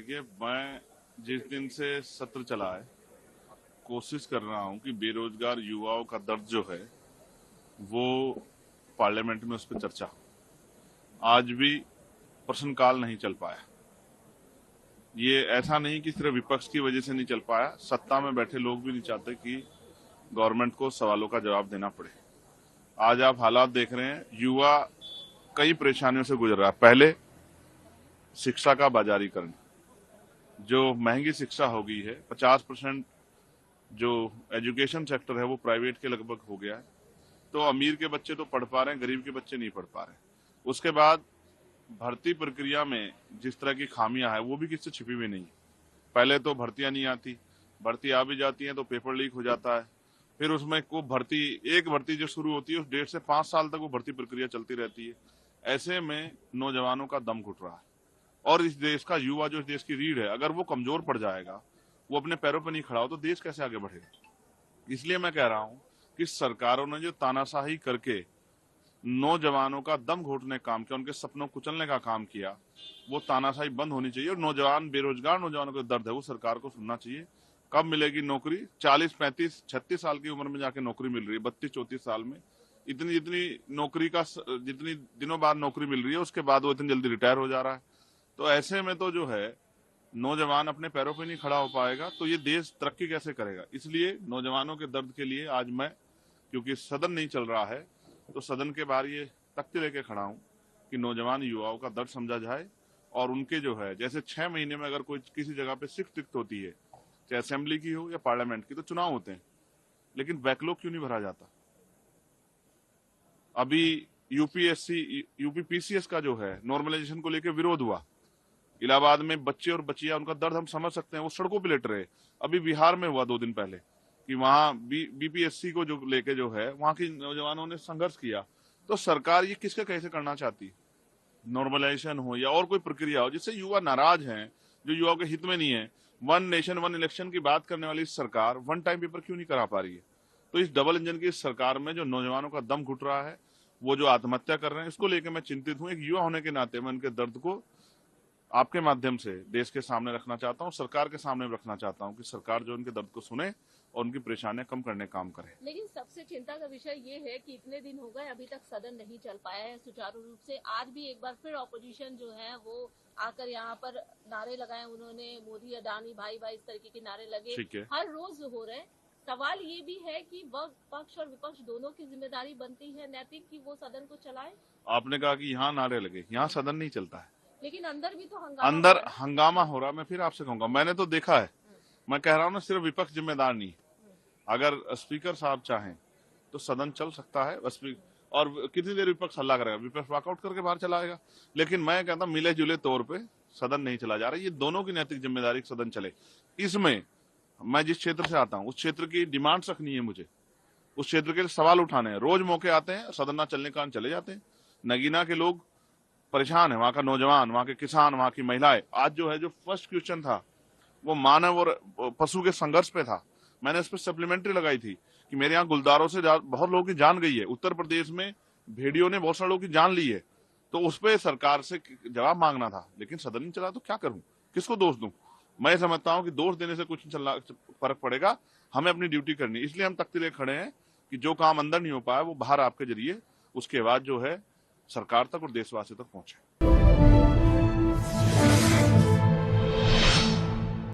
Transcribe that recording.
देखिए, मैं जिस दिन से सत्र चला है कोशिश कर रहा हूं कि बेरोजगार युवाओं का दर्द जो है वो पार्लियामेंट में उस पर चर्चा हो। आज भी प्रश्नकाल नहीं चल पाया। ये ऐसा नहीं कि सिर्फ विपक्ष की वजह से नहीं चल पाया, सत्ता में बैठे लोग भी नहीं चाहते कि गवर्नमेंट को सवालों का जवाब देना पड़े। आज आप हालात देख रहे हैं, युवा कई परेशानियों से गुजर रहा है। पहले शिक्षा का बाजारीकरण, जो महंगी शिक्षा हो गई है, 50% जो एजुकेशन सेक्टर है वो प्राइवेट के लगभग हो गया है। तो अमीर के बच्चे तो पढ़ पा रहे हैं, गरीब के बच्चे नहीं पढ़ पा रहे हैं। उसके बाद भर्ती प्रक्रिया में जिस तरह की खामियां है वो भी किससे छिपी हुई नहीं। पहले तो भर्तियां नहीं आती, भर्ती आ भी जाती है तो पेपर लीक हो जाता है। फिर उसमें को एक भर्ती जो शुरू होती है उस 1.5 से 5 साल तक वो भर्ती प्रक्रिया चलती रहती है। ऐसे में नौजवानों का दम घुट रहा है। और इस देश का युवा, जो इस देश की रीढ़ है, अगर वो कमजोर पड़ जाएगा, वो अपने पैरों पर नहीं खड़ा हो, तो देश कैसे आगे बढ़ेगा। इसलिए मैं कह रहा हूं कि सरकारों ने जो तानाशाही करके नौजवानों का दम घोटने काम किया, उनके सपनों को कुचलने का काम किया, वो तानाशाही बंद होनी चाहिए। और नौजवान, बेरोजगार नौजवानों का दर्द है वो सरकार को सुनना चाहिए। कब मिलेगी नौकरी? 40, 35, 36 साल की उम्र में जाके नौकरी मिल रही है, 32, 34 साल में। इतनी नौकरी का, जितनी दिनों बाद नौकरी मिल रही है उसके बाद वो इतनी जल्दी रिटायर हो जा रहा है। तो ऐसे में तो जो है नौजवान अपने पैरों पे नहीं खड़ा हो पाएगा तो ये देश तरक्की कैसे करेगा। इसलिए नौजवानों के दर्द के लिए आज मैं, क्योंकि सदन नहीं चल रहा है, तो सदन के बाहर ये तख्ती लेके खड़ा हूं कि नौजवान युवाओं का दर्द समझा जाए। और उनके जो है, जैसे 6 महीने में अगर कोई किसी जगह पे सीट रिक्त होती है, चाहे असेंबली की हो या पार्लियामेंट की, तो चुनाव होते हैं, लेकिन बैकलॉग क्यों नहीं भरा जाता। अभी यूपी पीसीएस का जो है नॉर्मलाइजेशन को लेकर विरोध हुआ। इलाहाबाद में बच्चे और बच्चियां, उनका दर्द हम समझ सकते हैं, वो सड़कों पे लेट रहे। अभी बिहार में हुआ 2 दिन पहले कि वहां बीपीएससी को जो लेके जो है वहां के नौजवानों ने संघर्ष किया। तो सरकार ये किसके कैसे करना चाहती? नॉर्मलाइजेशन हो या और कोई प्रक्रिया हो जिससे युवा नाराज हैं, जो युवाओं के हित में नहीं है। 1 नेशन 1 इलेक्शन की बात करने वाली सरकार 1 टाइम पेपर क्यों नहीं करा पा रही है? तो इस डबल इंजन की सरकार में जो नौजवानों का दम घुट रहा है, वो जो आत्महत्या कर रहे हैं, इसको लेकर मैं चिंतित हूं। एक युवा होने के नाते मैं उनके दर्द को आपके माध्यम से देश के सामने रखना चाहता हूं, सरकार के सामने रखना चाहता हूं कि सरकार जो उनके दर्द को सुने और उनकी परेशानियां कम करने काम करे। लेकिन सबसे चिंता का विषय ये है कि इतने दिन हो गए, अभी तक सदन नहीं चल पाया है सुचारू रूप से। आज भी एक बार फिर ऑपोजिशन जो है वो आकर यहाँ पर नारे लगाए उन्होंने, मोदी अडानी भाई भाई इस तरीके के नारे लगे, हर रोज हो रहे। सवाल ये भी है कि वह पक्ष और विपक्ष दोनों की जिम्मेदारी बनती है नैतिक कि वो सदन को चलाए। आपने कहा कि यहाँ नारे लगे, यहाँ सदन नहीं चलता है, लेकिन अंदर भी तो हंगामा हो रहा। मैं फिर आपसे कहूंगा, मैंने तो देखा है, मैं कह रहा हूँ ना, सिर्फ विपक्ष जिम्मेदार नहीं। अगर स्पीकर साहब चाहें तो सदन चल सकता है। और कितनी देर विपक्ष हल्ला करेगा? विपक्ष वॉकआउट करके बाहर चला आएगा। लेकिन मैं कहता हूं मिले जुले तौर पे सदन नहीं चला जा रहा। ये दोनों की नैतिक जिम्मेदारी सदन चले। इसमें मैं जिस क्षेत्र से आता हूं उस क्षेत्र की डिमांड्स रखनी है मुझे, उस क्षेत्र के सवाल उठाने हैं। रोज मौके आते हैं, सदन ना चलने के कारण चले जाते हैं। नगीना के लोग परेशान है, वहां का नौजवान, वहां के किसान, वहां की महिलाएं। आज जो है, जो फर्स्ट क्वेश्चन था वो मानव और पशु के संघर्ष पे था। मैंने इस पर सप्लीमेंट्री लगाई थी कि मेरे यहाँ गुलदारों से बहुत लोगों की जान गई है। उत्तर प्रदेश में भेड़ियों ने बहुत सारे लोगों की जान ली है। तो उस पर सरकार से जवाब मांगना था, लेकिन सदन नहीं चला। तो क्या करूं, किसको दोष दूं? मैं समझता हूं कि दोष देने से कुछ फर्क पड़ेगा। हमें अपनी ड्यूटी करनी, इसलिए हम तख्ती लेकर खड़े हैं कि जो काम अंदर नहीं हो पाया वो बाहर आपके जरिए उसके बाद जो है सरकार तक और देशवासी तक पहुंचे।